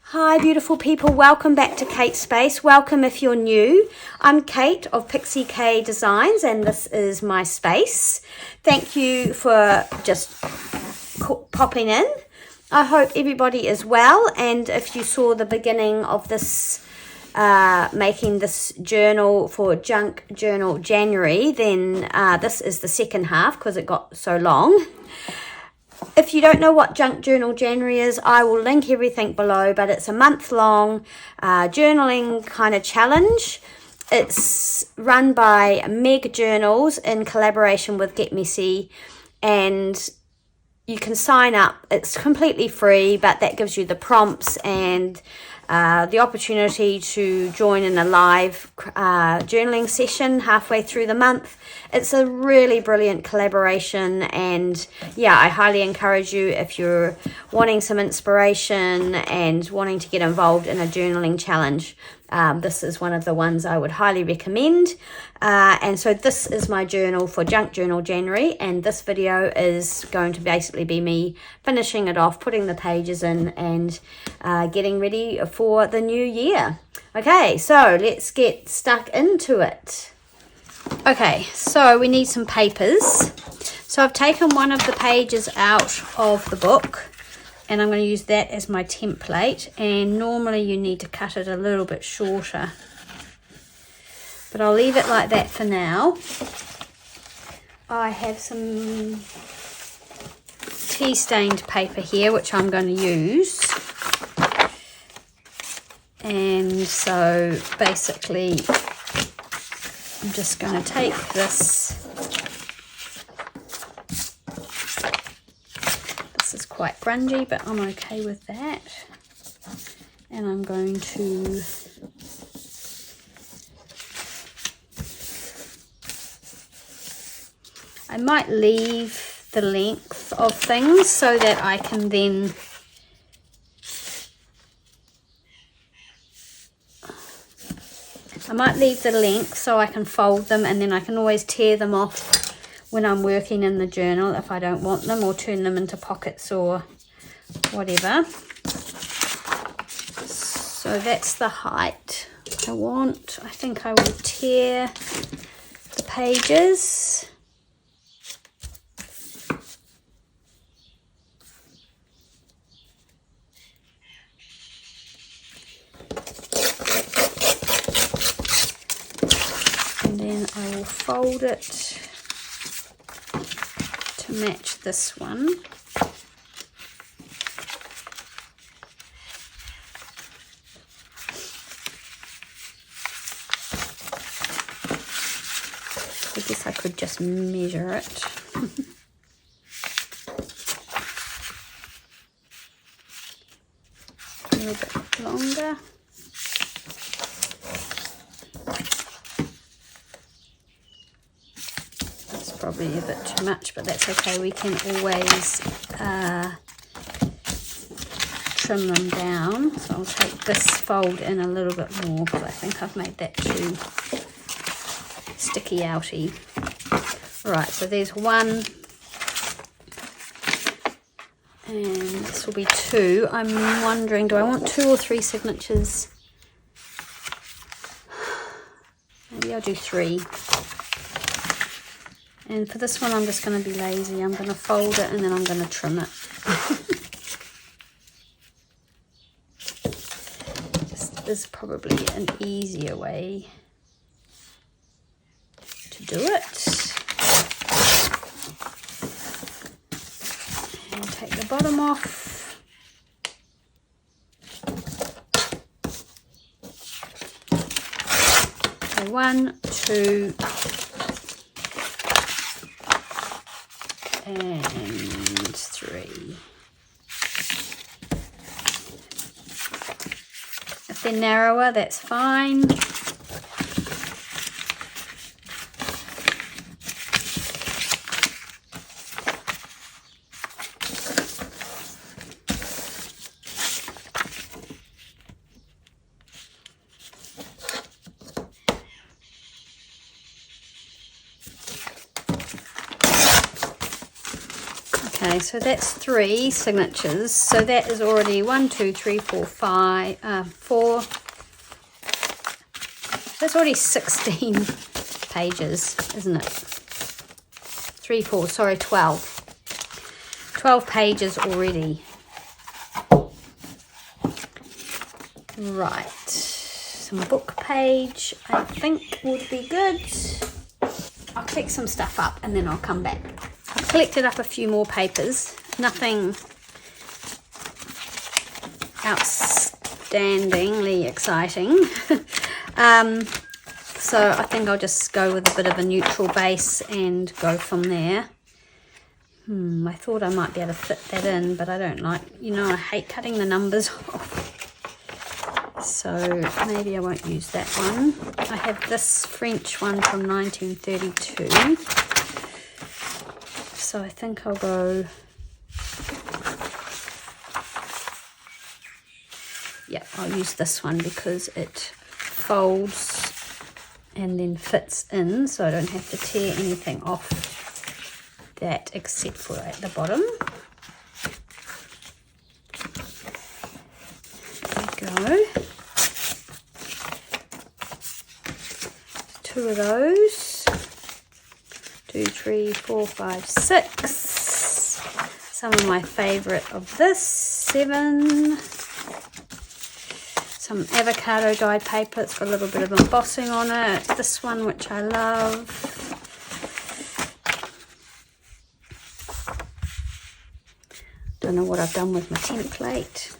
Hi beautiful people, welcome back to Kate's Space. Welcome if you're new. I'm Kate of Pixie Designs and this is my space. Thank you for just popping in. I hope everybody is well, and if you saw the beginning of this making this journal for Junk Journal January, then this is the second half because it got so long. If you don't know what Junk Journal January is, I will link everything below, but it's a month-long journaling kind of challenge. It's run by Meg Journals in collaboration with Get Messy, and you can sign up. It's completely free, but that gives you the prompts and the opportunity to join in a live journaling session halfway through the month. It's a really brilliant collaboration, and yeah, I highly encourage you if you're wanting some inspiration and wanting to get involved in a journaling challenge. This is one of the ones I would highly recommend. And so this is my journal for Junk Journal January, and this video is going to basically be me finishing it off, putting the pages in, and getting ready for the new year. Okay, so let's get stuck into it. Okay, so we need some papers. So I've taken one of the pages out of the book, and I'm going to use that as my template, and normally you need to cut it a little bit shorter, but I'll leave it like that for now. I have some tea stained paper here which I'm going to use, and so basically I'm just going to take this. This is quite grungy, but I'm okay with that. And I'm going to I might leave the length of things so that I can then fold them, and then I can always tear them off when I'm working in the journal if I don't want them, or turn them into pockets or whatever. So that's the height I want. I think I will tear the pages. And then I will fold it to match this one. I guess I could just measure it. A little bit longer. Probably a bit too much, but that's okay. We can always trim them down. So I'll take this fold in a little bit more because I think I've made that too sticky outy. Right, so there's one, and this will be two. I'm wondering, do I want 2 or 3 signatures? Maybe I'll do 3. And for this one, I'm just going to be lazy. I'm going to fold it and then I'm going to trim it. This is probably an easier way to do it. And take the bottom off. So 1, 2, and 3. If they're narrower, that's fine. Okay, so that's 3 signatures. So that is already 1, 2, 3, 4, 5, 4. That's already 16 pages, isn't it? 3, 4, sorry, 12. 12 pages already. Right. Some book page, I think would be good. I'll collect some stuff up and then I'll come back. I've collected up a few more papers. Nothing outstandingly exciting. So I think I'll just go with a bit of a neutral base and go from there. I thought I might be able to fit that in, but I don't like, I hate cutting the numbers off. So maybe I won't use that one. I have this French one from 1932. So I think I'll go, yeah, I'll use this one because it folds and then fits in, so I don't have to tear anything off that except for at the bottom. There we go. 2 of those. 2, 3, 4, 5, 6. Some of my favourite of this. 7. Some avocado dyed paper. It's got a little bit of embossing on it. This one, which I love. Don't know what I've done with my template.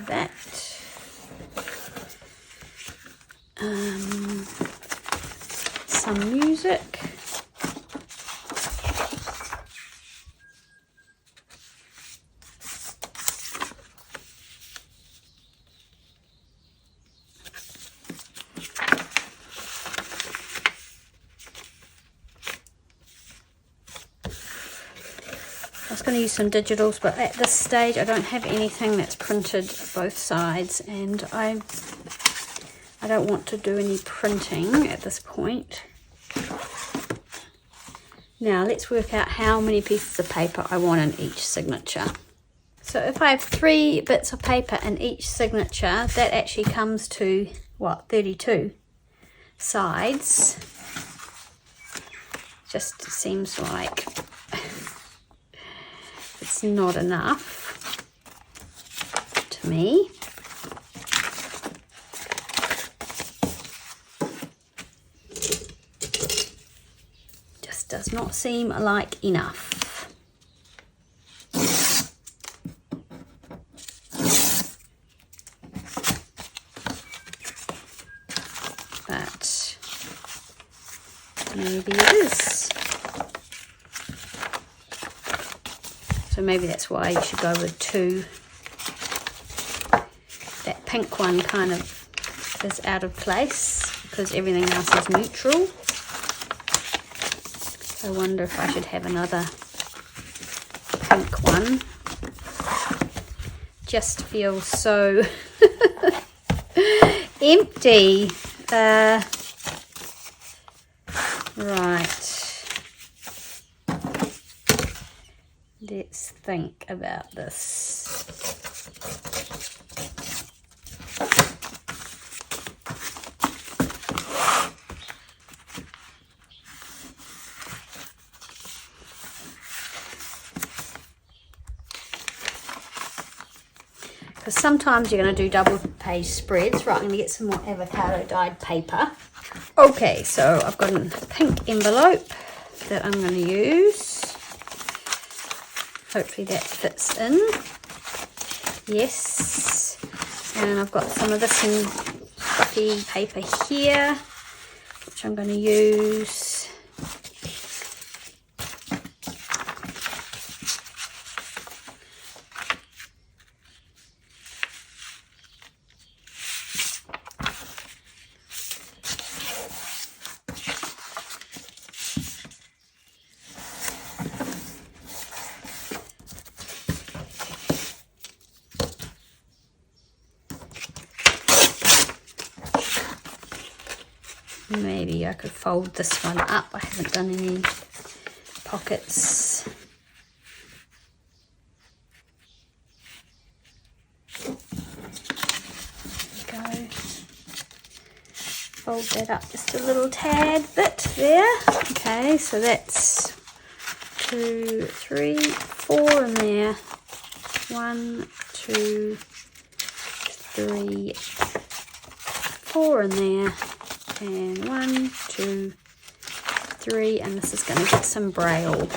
That. Some music. I was going to use some digitals, but at this stage I don't have anything that's printed both sides, and I don't want to do any printing at this point. Now let's work out how many pieces of paper I want in each signature. So if I have 3 bits of paper in each signature, that actually comes to, what, 32 sides. Just seems like it's not enough to me. Just does not seem like enough. But maybe it is. So maybe that's why you should go with 2. That pink one kind of is out of place because everything else is neutral. I wonder if I should have another pink one. Just feels so empty. Right. Let's think about this. Because sometimes you're going to do double page spreads. Right, I'm going to get some more avocado dyed paper. Okay, so I've got a pink envelope that I'm going to use. Hopefully that fits in. Yes. And I've got some of this in fluffy paper here, which I'm going to use. Maybe I could fold this one up. I haven't done any pockets. There we go. Fold that up just a little tad bit there. Okay, so that's 2, 3, 4 in there. 1, 2, 3, 4 in there. And 1, 2, 3, and this is going to get some braille.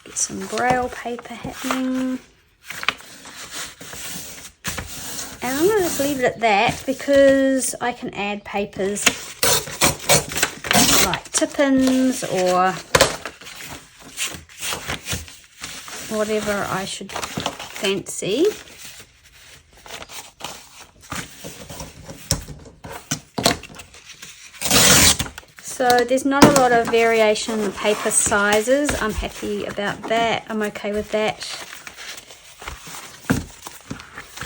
Get some braille paper happening. And I'm going to just leave it at that because I can add papers like tip-ins or whatever I should fancy. So there's not a lot of variation in the paper sizes. I'm happy about that. I'm okay with that.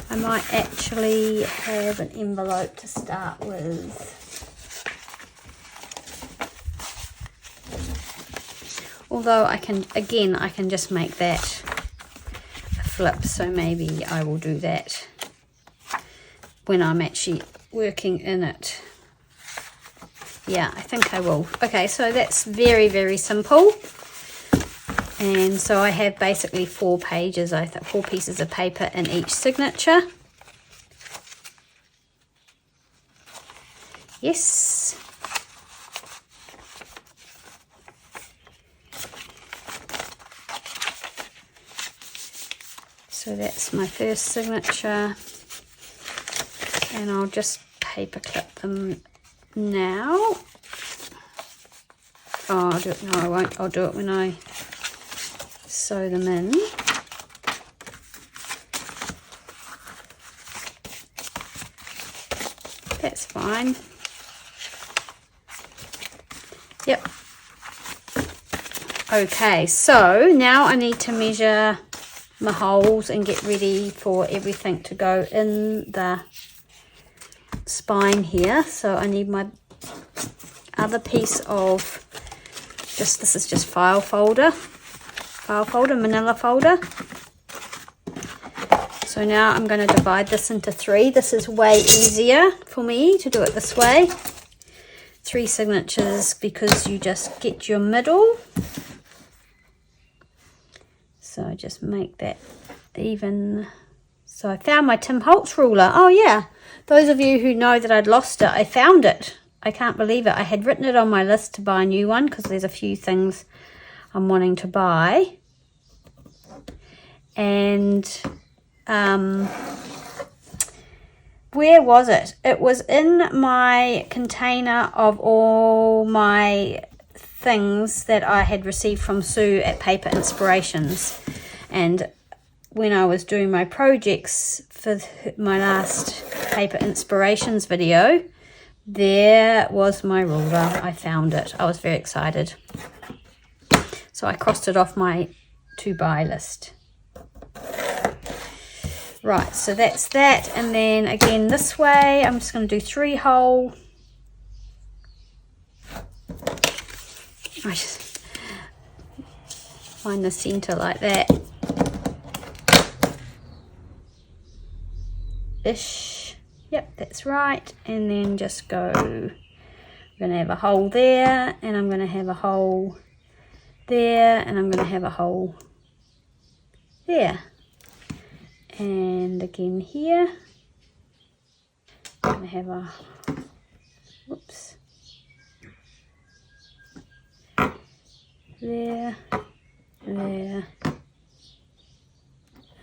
I might actually have an envelope to start with. Although I can just make that a flip, so maybe I will do that when I'm actually working in it. Yeah, I think I will. Okay, so that's very, very simple. And so I have basically 4 pages, 4 pieces of paper in each signature. Yes. So that's my first signature. And I'll just paper clip them now. Oh, I'll do it. No, I won't. I'll do it when I sew them in. That's fine. Yep. Okay, so now I need to measure my holes and get ready for everything to go in the spine here. So I need my other piece of this is just file folder, manila folder. So now I'm going to divide this into 3. This is way easier for me to do it this way. 3 signatures because you just get your middle. So just make that even. So I found my Tim Holtz ruler. Oh yeah, those of you who know that I'd lost it, I found it. I can't believe it. I had written it on my list to buy a new one because there's a few things I'm wanting to buy. And where was it? It was in my container of all my things that I had received from Sue at Paper Inspirations. And when I was doing my projects for my last Paper Inspirations video, there was my ruler. I found it. I was very excited. So I crossed it off my to buy list. Right, so that's that. And then again this way, I'm just going to do 3 hole. I just find the center like that. Ish. Yep, that's right. And then just go, I'm going to have a hole there, and I'm going to have a hole there, and I'm going to have a hole there. And again here, I'm going to have a, whoops, there, there,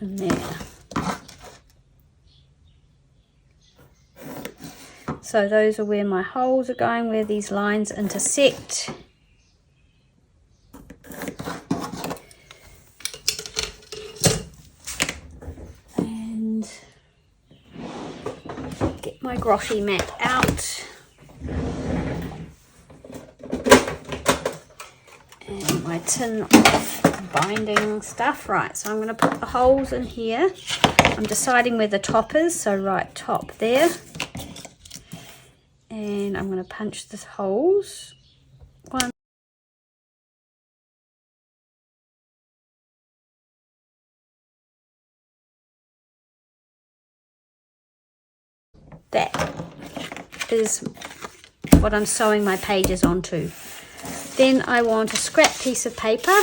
and there. So those are where my holes are going, where these lines intersect. And get my groshy mat out. And my tin of binding stuff. Right, so I'm going to put the holes in here. I'm deciding where the top is, so right top there. And I'm going to punch the holes. One. That is what I'm sewing my pages onto. Then I want a scrap piece of paper.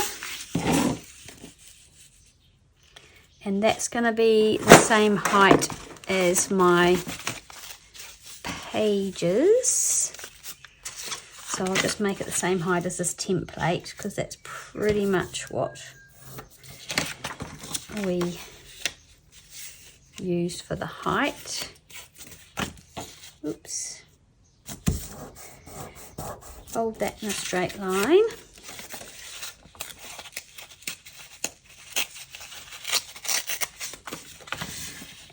And that's going to be the same height as my pages. So I'll just make it the same height as this template, because that's pretty much what we used for the height. Oops. Fold that in a straight line.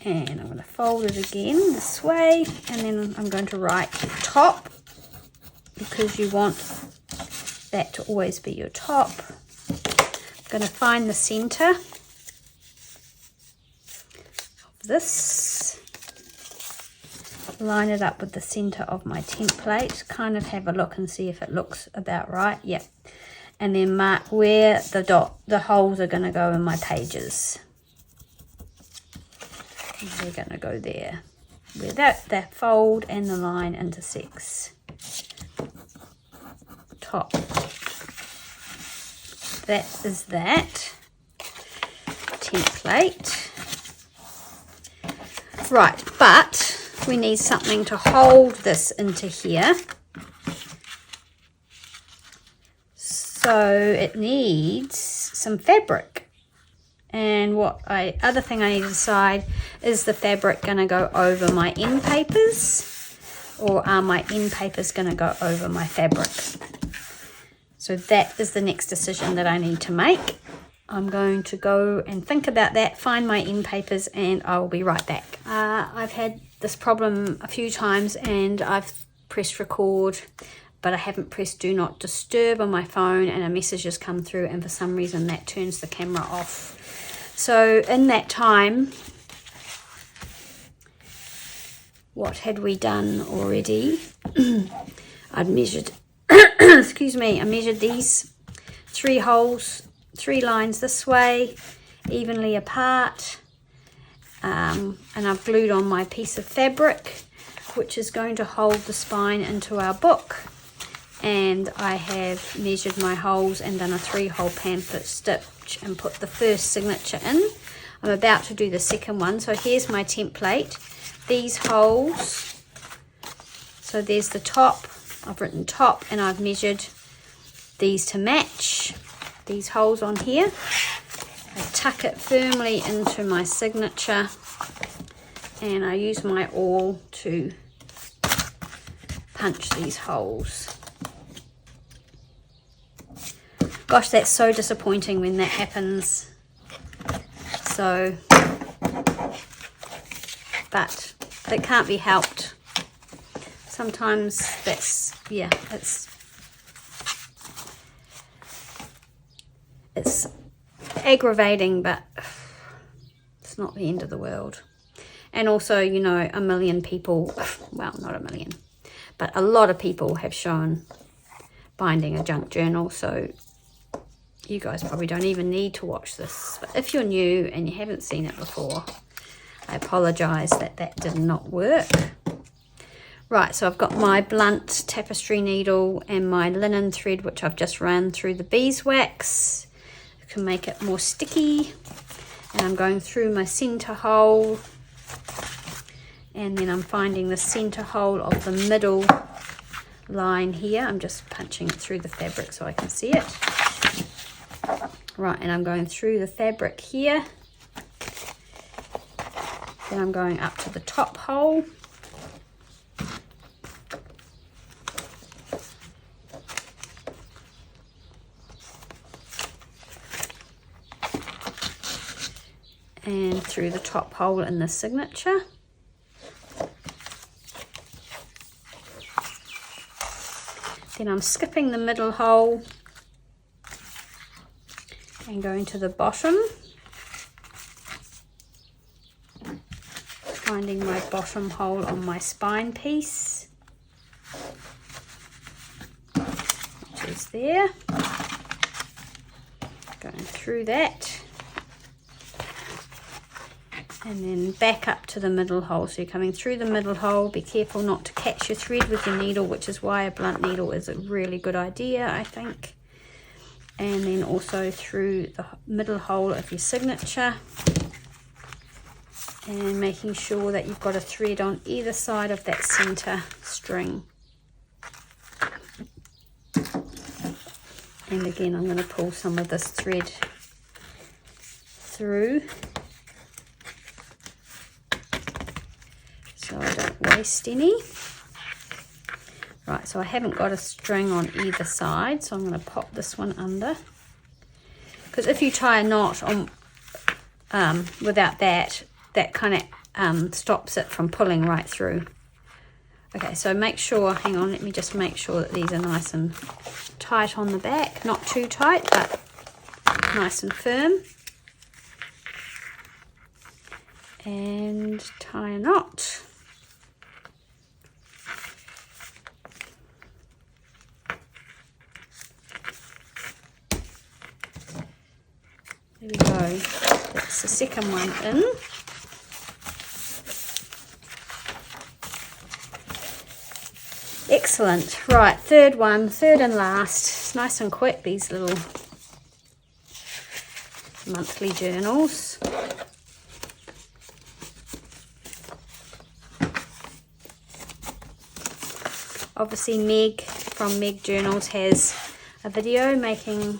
And I'm going to fold it again this way, and then I'm going to write top, because you want that to always be your top. I'm going to find the center of this, line it up with the center of my template, kind of have a look and see if it looks about right. Yep. And then mark where the holes are going to go in my pages. They're going to go there, where that fold and the line intersects. Top. That is that template. Right, but we need something to hold this into here. So it needs some fabric. And other thing I need to decide, is the fabric going to go over my end papers, or are my end papers going to go over my fabric? So that is the next decision that I need to make. I'm going to go and think about that, find my end papers, and I will be right back. I've had this problem a few times, and I've pressed record, but I haven't pressed do not disturb on my phone, and a message has come through, and for some reason that turns the camera off. So in that time, what had we done already? I'd measured, excuse me, I measured these 3 holes, 3 lines this way, evenly apart, and I've glued on my piece of fabric, which is going to hold the spine into our book. And I have measured my holes and done a 3-hole pamphlet stitch and put the first signature in. I'm about to do the second one. So here's my template. These holes, so there's the top, I've written top, and I've measured these to match these holes on here. I tuck it firmly into my signature, and I use my awl to punch these holes. Gosh, that's so disappointing when that happens. So, but it can't be helped. Sometimes that's, yeah, it's aggravating, but it's not the end of the world. And also, you know, a million people, well, not a million, but a lot of people have shown binding a junk journal, so you guys probably don't even need to watch this. But if you're new and you haven't seen it before, I apologize that did not work. Right, so I've got my blunt tapestry needle and my linen thread, which I've just run through the beeswax. You can make it more sticky. And I'm going through my center hole, and then I'm finding the center hole of the middle line here. I'm just punching it through the fabric so I can see it. Right, and I'm going through the fabric here. Then I'm going up to the top hole. And through the top hole in the signature. Then I'm skipping the middle hole and going to the bottom. finding my bottom hole on my spine piece, which is there, going through that, and then back up to the middle hole. So you're coming through the middle hole. Be careful not to catch your thread with your needle, which is why a blunt needle is a really good idea, I think. And then also through the middle hole of your signature, and making sure that you've got a thread on either side of that center string. And again, I'm going to pull some of this thread through so I don't waste any. Right, so I haven't got a string on either side, so I'm going to pop this one under. Because if you tie a knot on without that, that kind of stops it from pulling right through. Okay, so make sure, hang on, let me just make sure that these are nice and tight on the back. Not too tight, but nice and firm. And tie a knot. There we go. That's the second one in. Excellent. Right, third one, third and last. It's nice and quick, these little monthly journals. Obviously Meg from Meg Journals has a video making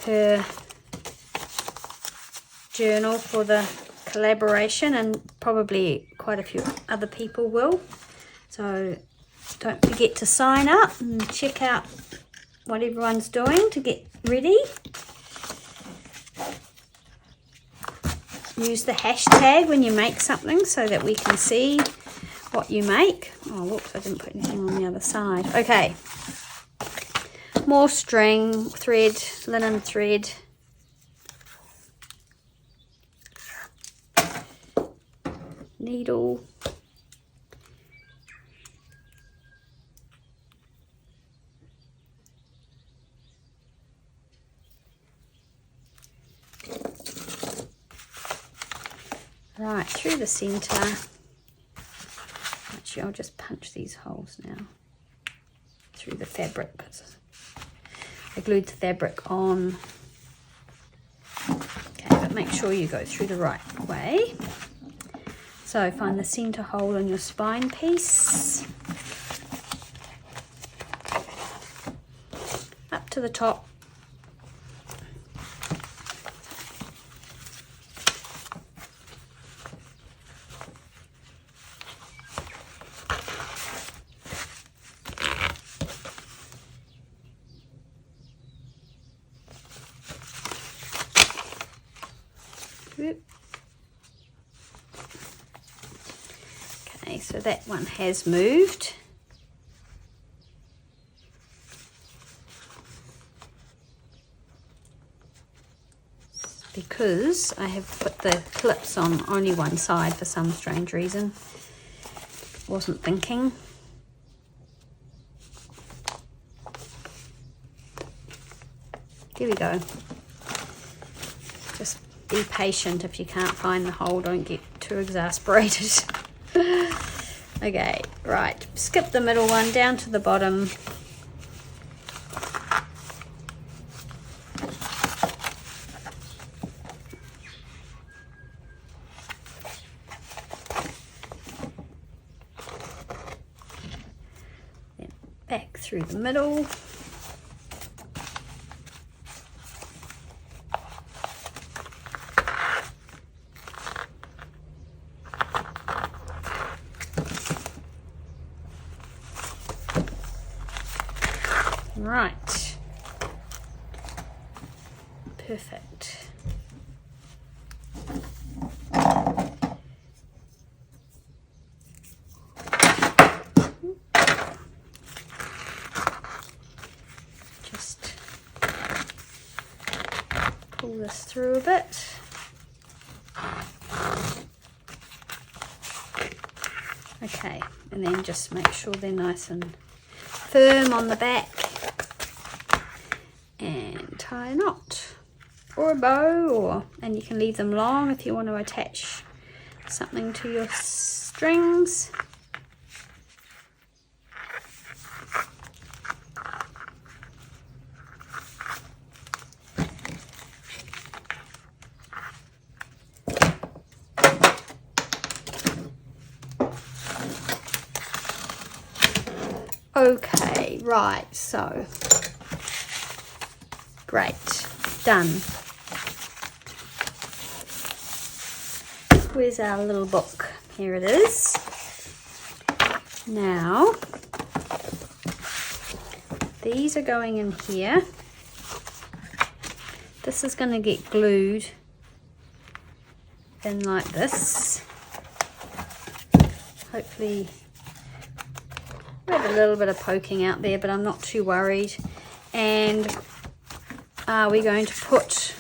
her journal for the collaboration, and probably quite a few other people will. So don't forget to sign up and check out what everyone's doing to get ready. Use the hashtag when you make something so that we can see what you make. Oh, whoops, I didn't put anything on the other side. Okay. More string, thread, linen thread. Needle. Right, through the center. Actually, I'll just punch these holes now through the fabric because I glued the fabric on. Okay, but make sure you go through the right way. So find the center hole in your spine piece. Up to the top. Okay, so that one has moved. Because I have put the clips on only one side for some strange reason. Wasn't thinking. There we go. Just be patient. If you can't find the hole, don't get too exasperated. Okay, right, skip the middle one down to the bottom. Then back through the middle. Right, perfect. Just pull this through a bit. Okay, and then just make sure they're nice and firm on the back, and tie a knot or a bow, and you can leave them long if you want to attach something to your strings. Okay, right, so great, done. Where's our little book? Here it is. Now, these are going in here. This is going to get glued in like this. Hopefully, we have a little bit of poking out there, but I'm not too worried. And are we going to put,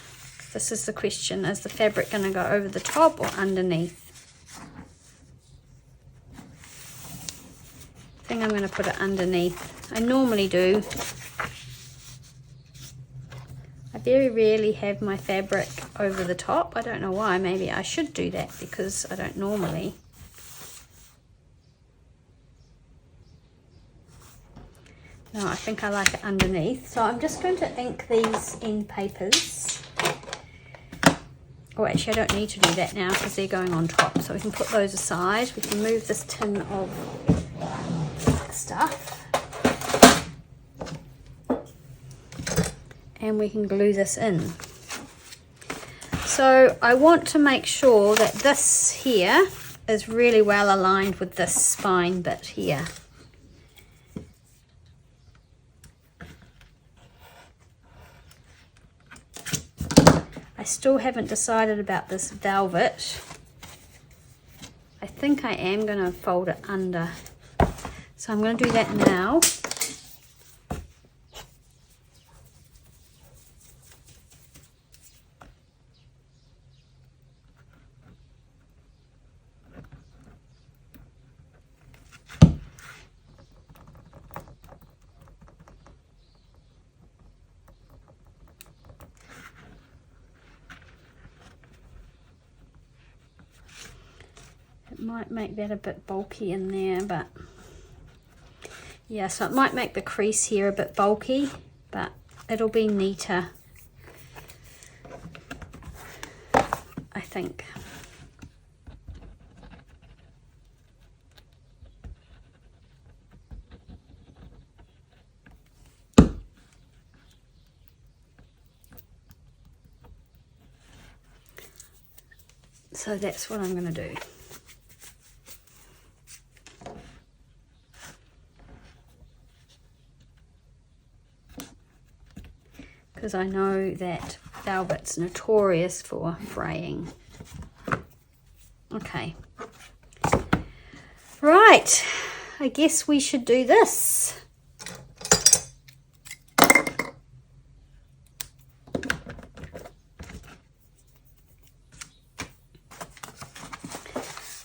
this is the question, is the fabric going to go over the top or underneath? I think I'm going to put it underneath. I normally do. I very rarely have my fabric over the top. I don't know why. Maybe I should do that because I don't normally. No, I think I like it underneath. So I'm just going to ink these end papers. Oh, actually, I don't need to do that now because they're going on top. So we can put those aside. We can move this tin of stuff. And we can glue this in. So I want to make sure that this here is really well aligned with this spine bit here. I still haven't decided about this velvet. I think I am going to fold it under. So I'm going to do that now. Might make that a bit bulky in there, but yeah, so it might make the crease here a bit bulky, but it'll be neater, I think. So that's what I'm going to do. Because I know that velvet's notorious for fraying. Okay. Right. I guess we should do this.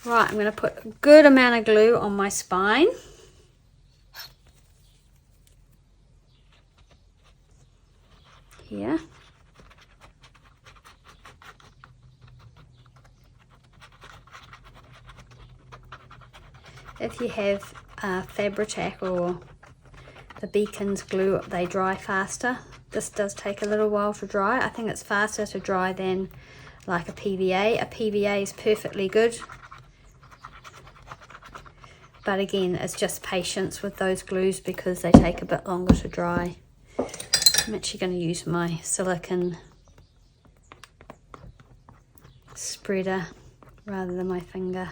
Right, I'm going to put a good amount of glue on my spine. Here. If you have Fabri-Tac or the Beacons glue, they dry faster. This does take a little while to dry. I think it's faster to dry than like a PVA. A PVA is perfectly good. But again, it's just patience with those glues because they take a bit longer to dry. I'm actually going to use my silicone spreader rather than my finger.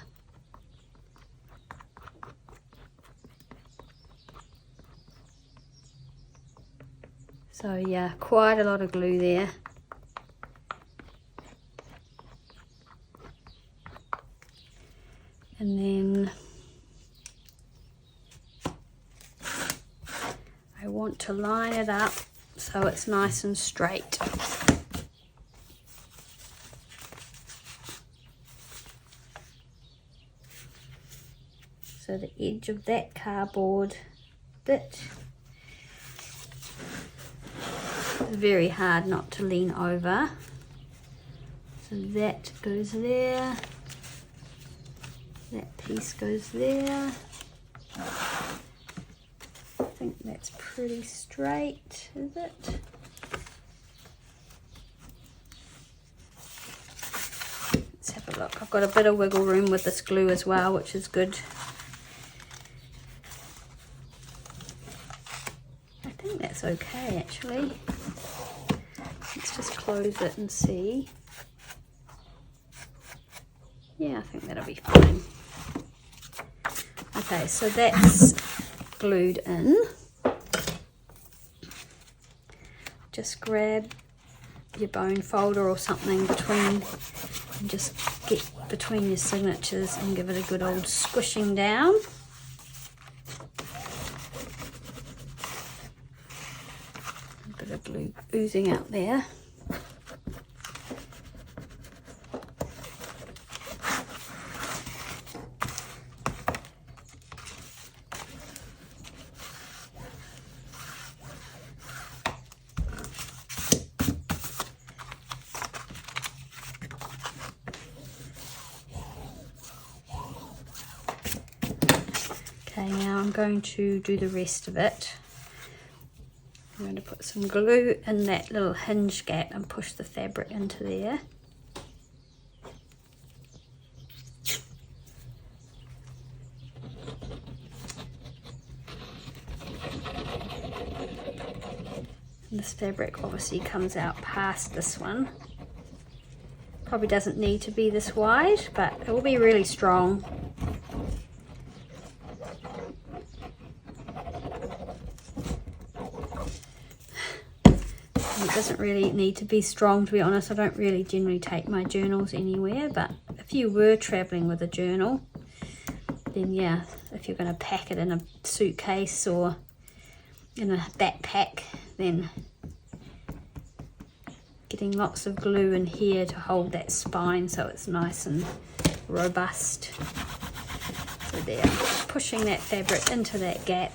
So yeah, quite a lot of glue there. And then I want to line it up so it's nice and straight. So the edge of that cardboard bit is very hard not to lean over. So that goes there. That piece goes there. I think that's pretty straight, is it? Let's have a look. I've got a bit of wiggle room with this glue as well, which is good. I think that's okay actually. Let's just close it and see. Yeah, I think that'll be fine. Okay, so that's glued in. Just grab your bone folder or something between, and just get between your signatures and give it a good old squishing down. A bit of glue oozing out there. Okay, now I'm going to do the rest of it. I'm going to put some glue in that little hinge gap and push the fabric into there. And this fabric obviously comes out past this one. Probably doesn't need to be this wide, but it will be really strong. It doesn't really need to be strong, to be honest. I don't really generally take my journals anywhere, but if you were traveling with a journal, then yeah, if you're going to pack it in a suitcase or in a backpack, then getting lots of glue in here to hold that spine so it's nice and robust. So there, pushing that fabric into that gap.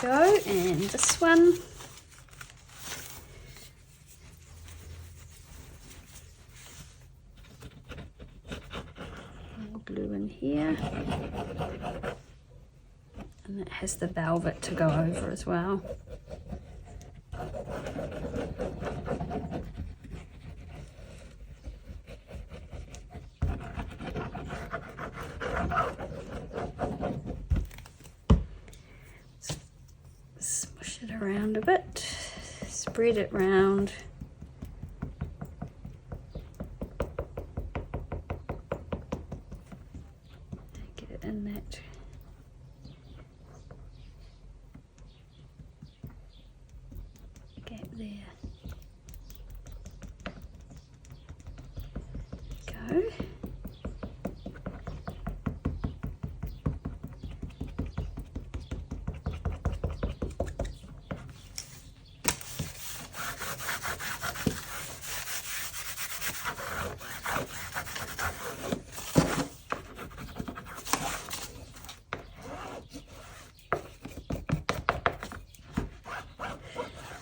Go, and this one, glue in here, and it has the velvet to go over as well. Smush it around a bit, spread it round. Get it in that gap there. Go.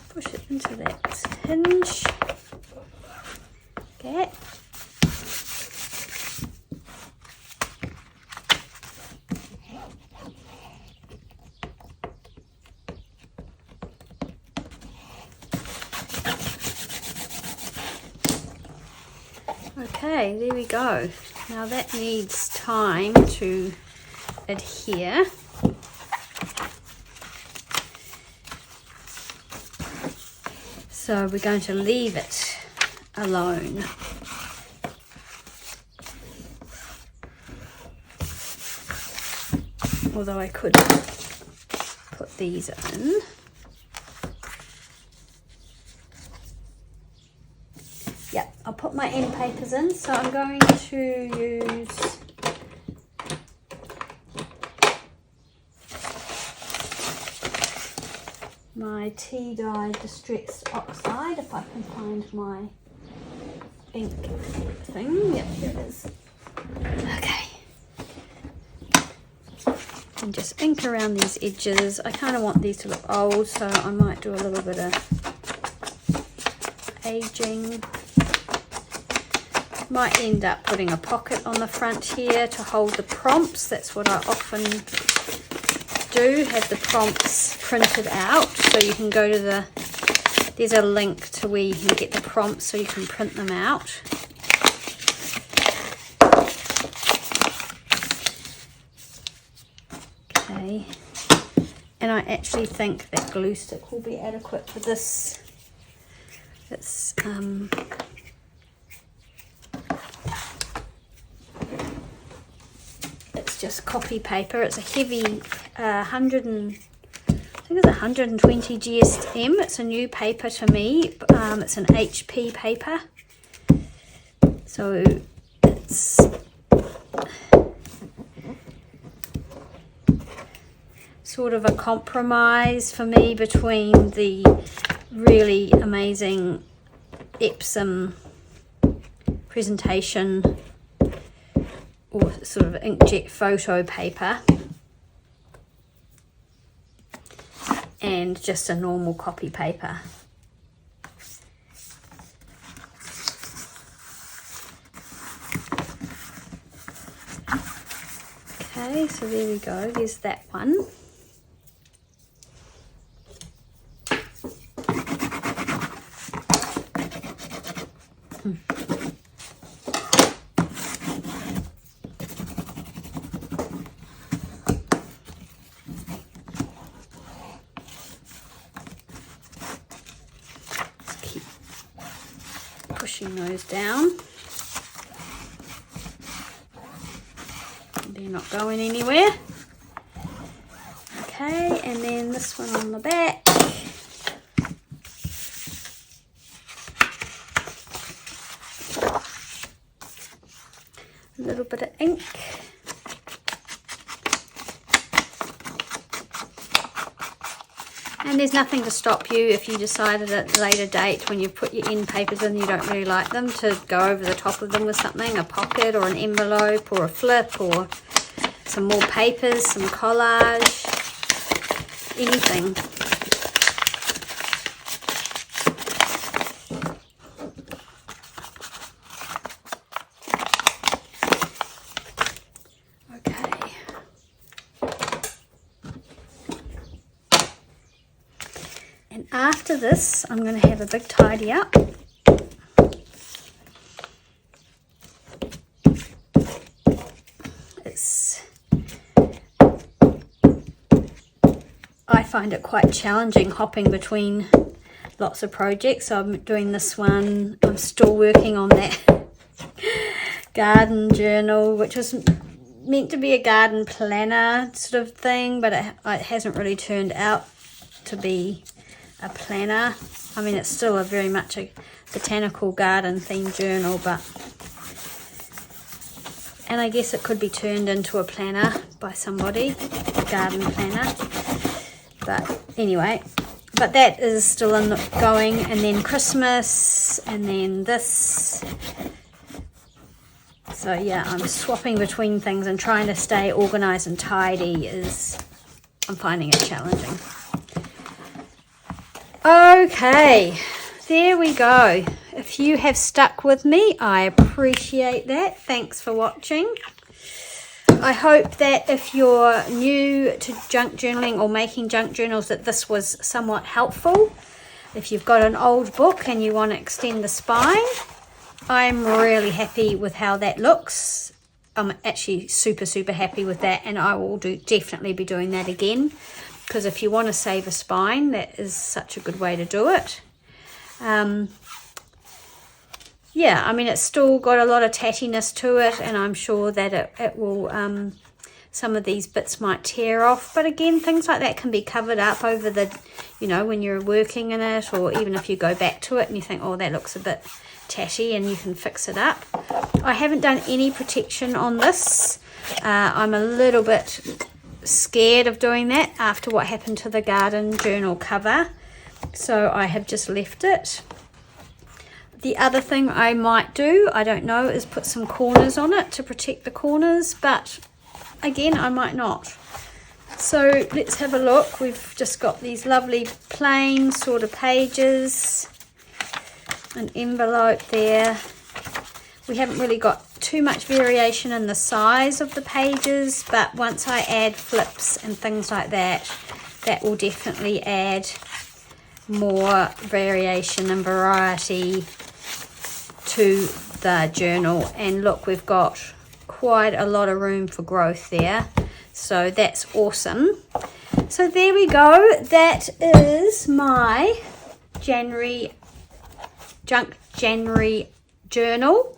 Push it into that hinge gap. Okay, there we go. Now that needs time to adhere. So we're going to leave it alone. Although I could put these in. Yep, I'll put my end papers in. So I'm going to use my tea dye distressed oxide, if I can find my ink thing. Yep, there it is. Okay. And just ink around these edges. I kind of want these to look old, so I might do a little bit of aging. Might end up putting a pocket on the front here to hold the prompts. That's what I often do, have the prompts printed out, so you can go to there's a link to where you can get the prompts so you can print them out. Okay, and I actually think that glue stick will be adequate for this. It's just copy paper. It's a heavy 120 GSM. It's a new paper to me. It's an HP paper, so it's sort of a compromise for me between the really amazing Epsom presentation or sort of inkjet photo paper and just a normal copy paper. Okay, so there we go, there's that one. Pushing those down. They're not going anywhere. Okay, and then this one on the back. A little bit of ink. And there's nothing to stop you if you decided at a later date when you put your end papers in you don't really like them to go over the top of them with something, a pocket or an envelope or a flip or some more papers, some collage, anything. After this, I'm going to have a big tidy up. I find it quite challenging hopping between lots of projects. So I'm doing this one. I'm still working on that garden journal, which was meant to be a garden planner sort of thing, but it hasn't really turned out to be a planner. I mean, it's still very much a botanical garden themed journal, and I guess it could be turned into a planner by somebody, a garden planner. But anyway, but that is still going, and then Christmas, and then this. So yeah, I'm swapping between things and trying to stay organized and tidy I'm finding it challenging. Okay, there we go. If you have stuck with me, I appreciate that. Thanks for watching. I hope that if you're new to junk journaling or making junk journals, that this was somewhat helpful. If you've got an old book and you want to extend the spine, I'm really happy with how that looks. I'm actually super happy with that, and I will definitely be doing that again. Because if you want to save a spine, that is such a good way to do it. Yeah, I mean, it's still got a lot of tattiness to it, and I'm sure that it will some of these bits might tear off, but again, things like that can be covered up over the, you know, when you're working in it, or even if you go back to it and you think, oh, that looks a bit tatty, and you can fix it up. I haven't done any protection on this. I'm a little bit scared of doing that after what happened to the garden journal cover, so I have just left it. The other thing I might do, I don't know, is put some corners on it to protect the corners, but again, I might not. So let's have a look. We've just got these lovely plain sort of pages, an envelope there. We haven't really got too much variation in the size of the pages, but once I add flips and things like that, that will definitely add more variation and variety to the journal. And look, we've got quite a lot of room for growth there, so that's awesome. So there we go, that is my Junk January journal.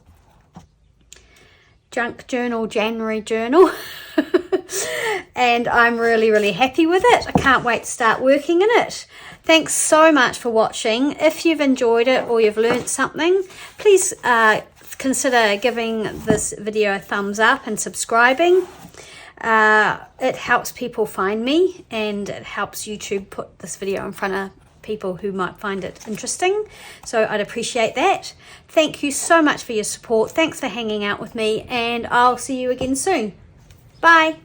And I'm really happy with it. I can't wait to start working in it. Thanks so much for watching. If you've enjoyed it or you've learnt something, please consider giving this video a thumbs up and subscribing. It helps people find me, and it helps YouTube put this video in front of people who might find it interesting, so I'd appreciate that. Thank you so much for your support. Thanks for hanging out with me, and I'll see you again soon. Bye.